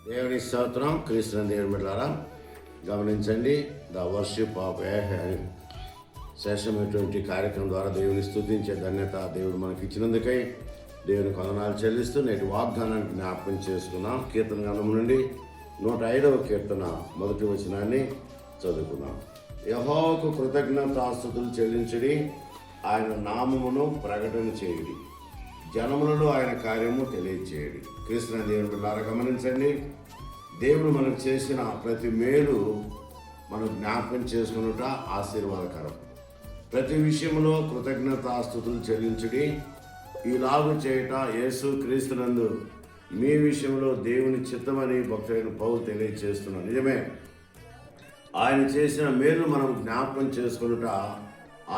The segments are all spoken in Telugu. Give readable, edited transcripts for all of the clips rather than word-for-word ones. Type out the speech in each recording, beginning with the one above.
దేవుని స్తోత్రం. క్రీస్తు దేవుని బిడ్డలారా గమనించండి. ద వర్షిప్ ఆఫ్ అని శేషమైనటువంటి కార్యక్రమం ద్వారా దేవుని స్తుతించే ధన్యత దేవుడు మనకి ఇచ్చినందుకై దేవుని వందనాలు చెల్లిస్తూ నేటి వాగ్దానానికి జ్ఞాపకం చేసుకున్నాం. కీర్తన గ్రంథం నుండి 105వ కీర్తన మొదటి వచనాన్ని చదువుకున్నాం. యెహోవాకు కృతజ్ఞతాస్తుతులు చెల్లించుడి, ఆయన నామమును ప్రకటన చేయుడి, జనములలో ఆయన కార్యము తెలియచేయడి. కృష్ణ దేవుని బిడ్డలారా గమనించండి. దేవుడు మనకు చేసిన ప్రతి మేలు మనం జ్ఞాపకం చేసుకున్నట ఆశీర్వాదకరం. ప్రతి విషయంలో కృతజ్ఞతాస్తుతులు చెల్లించుడి, ఈలాగు చేయట యేసు క్రీస్తునందు మీ విషయంలో దేవుని చిత్తమని భక్తుడైన పౌలు తెలియచేస్తున్నాడు. నిజమే, ఆయన చేసిన మేలు మనం జ్ఞాపకం చేసుకున్నట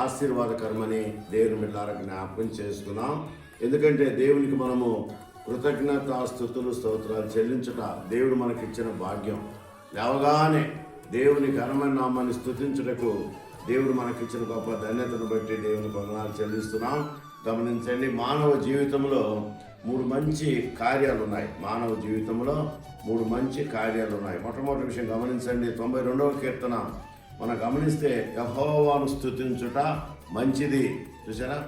ఆశీర్వాదకరమని దేవుని బిడ్డలారా జ్ఞాపకం చేసుకున్నాం. ఎందుకంటే దేవునికి మనము కృతజ్ఞతాస్తుతులు స్తోత్రాలు చెల్లించుట దేవుడు మనకిచ్చిన భాగ్యం. లేవగానే దేవుని ఘనమైన నామాన్ని స్తుతించుటకు దేవుడు మనకిచ్చిన గొప్ప ధన్యతను బట్టి దేవుని వందనాలు చెల్లిస్తున్నాం. గమనించండి, మానవ జీవితంలో 3 మంచి కార్యాలు ఉన్నాయి. మానవ జీవితంలో 3 మంచి కార్యాలు ఉన్నాయి. మొట్టమొదటి విషయం గమనించండి. 92వ కీర్తన మనం గమనిస్తే యెహోవాను స్తుతించుట మంచిది. చూసారా,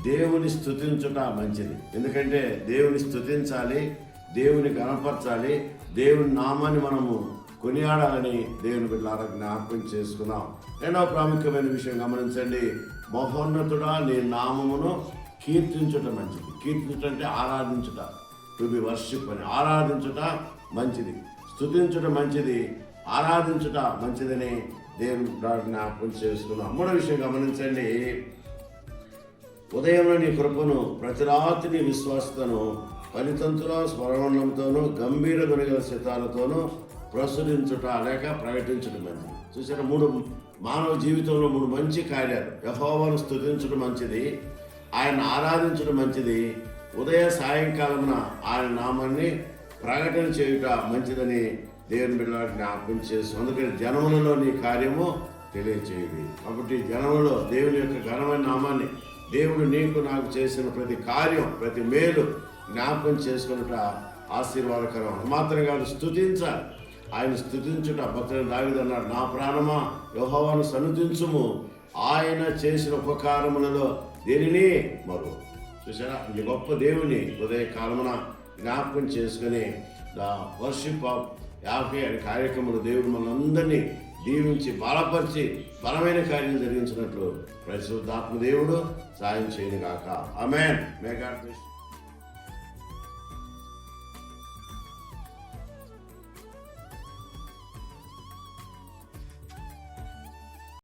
దేవుని స్తుతించుట మంచిది. ఎందుకంటే దేవుని స్తుతించాలి, దేవుని గణపరచాలి, దేవుని నామాన్ని మనము కొనియాడాలని దేవుని బిడ్డలారా జ్ఞాపకం చేసుకున్నాం. రెండవ ప్రాముఖ్యమైన విషయం గమనించండి. మహోన్నతుడా నీ నామమును కీర్తించుట మంచిది. కీర్తించుట అంటే ఆరాధించుట, టు బి వర్షిప్ అని. ఆరాధించుట మంచిది, స్తుతించుట మంచిది, ఆరాధించుట మంచిదని దేవుని జ్ఞాపకం చేసుకున్నాం. మూడో విషయం గమనించండి. ఉదయంలో నీ కృపను, ప్రతి రాత్రి నీ విశ్వాసతను ఫలితంతులో స్వరవర్ణంతోనూ గంభీర గుణగల సితాలతోనూ ప్రచురించుట లేక ప్రకటించడం మంచిది. చూసారా, 3 మానవ జీవితంలో 3 మంచి కార్యాలు. యెహోవాను స్తుతించడం మంచిది, ఆయన ఆరాధించడం మంచిది, ఉదయ సాయంకాలమున ఆయన నామాన్ని ప్రకటన చేయుట మంచిదని దేవుని బిడ్డలకు జ్ఞాపకం చేస్తూ, అందుకని జనములలో నీ కార్యము తెలియచేయుడి. కాబట్టి జనములో దేవుని యొక్క ఘనమైన నామాన్ని, దేవుడు నీకు నాకు చేసిన ప్రతి కార్యం, ప్రతి మేలు జ్ఞాపకం చేసుకున్నట ఆశీర్వాదకరం. మాత్రం కాదు, స్తుతించాలి. ఆయన స్తుతించుట భక్తుడు దావీదు అన్నాడు, నా ప్రాణమా యెహోవాను సన్నుతించుము, ఆయన చేసిన ఉపకారములలో దేనిని మరువు. చూసారా, ఈ గొప్ప దేవుని ఉదయ కాలమున జ్ఞాపకం చేసుకుని ద వర్షిప్ ఆఫ్ యాభై అనే కార్యక్రమంలో దేవుడు మనందరినీ దీవించి బలపరిచి బలమైన కార్యం జరిగించినట్లు పరిశుద్ధాత్మ దేవుడు సాయం చేయను గాక. ఆమేన్. May God bless.